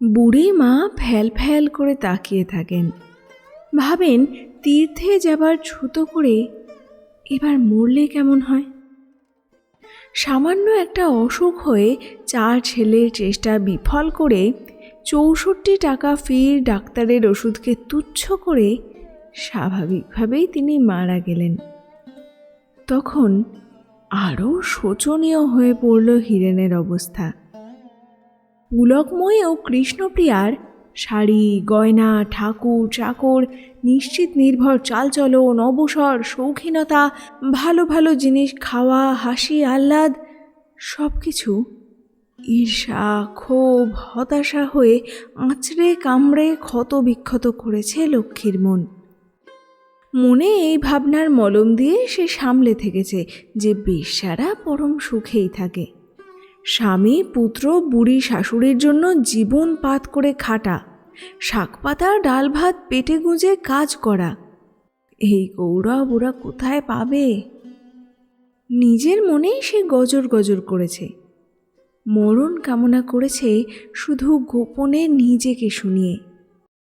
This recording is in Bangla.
বুড়ি মা ফ্যাল ফ্যাল করে তাকিয়ে থাকেন, ভাবেন তীর্থে যাবার ছুতো করে এবার মরলে কেমন হয়। সামান্য একটা অসুখ হয়ে 4 ছেলের চেষ্টা বিফল করে 64 টাকা ফির ডাক্তারের ওষুধকে তুচ্ছ করে স্বাভাবিকভাবেই তিনি মারা গেলেন। তখন আরও শোচনীয় হয়ে পড়ল হীরেনের অবস্থা। পুলকময়ী ও কৃষ্ণপ্রিয়ার শাড়ি গয়না ঠাকুর চাকর, নিশ্চিত নির্ভর চালচলন, অবসর, শৌখিনতা, ভালো ভালো জিনিস খাওয়া, হাসি আহ্লাদ সব কিছু ঈর্ষা ক্ষোভ হতাশা হয়ে আঁচড়ে কামড়ে ক্ষত বিক্ষত করেছে লক্ষ্মীর মন। মনে এই ভাবনার মলম দিয়ে সে সামলে থেকেছে যে বেশ্যারা পরম সুখেই থাকে। স্বামী পুত্র বুড়ি শাশুড়ির জন্য জীবন পাত করে খাটা, শাকপাতা ডাল ভাত পেটে গুঁজে কাজ করা, এই গৌরব ওরা কোথায় পাবে? নিজের মনেই সে গজর গজর করেছে, মরণ কামনা করেছে শুধু গোপনে নিজেকে শুনিয়ে।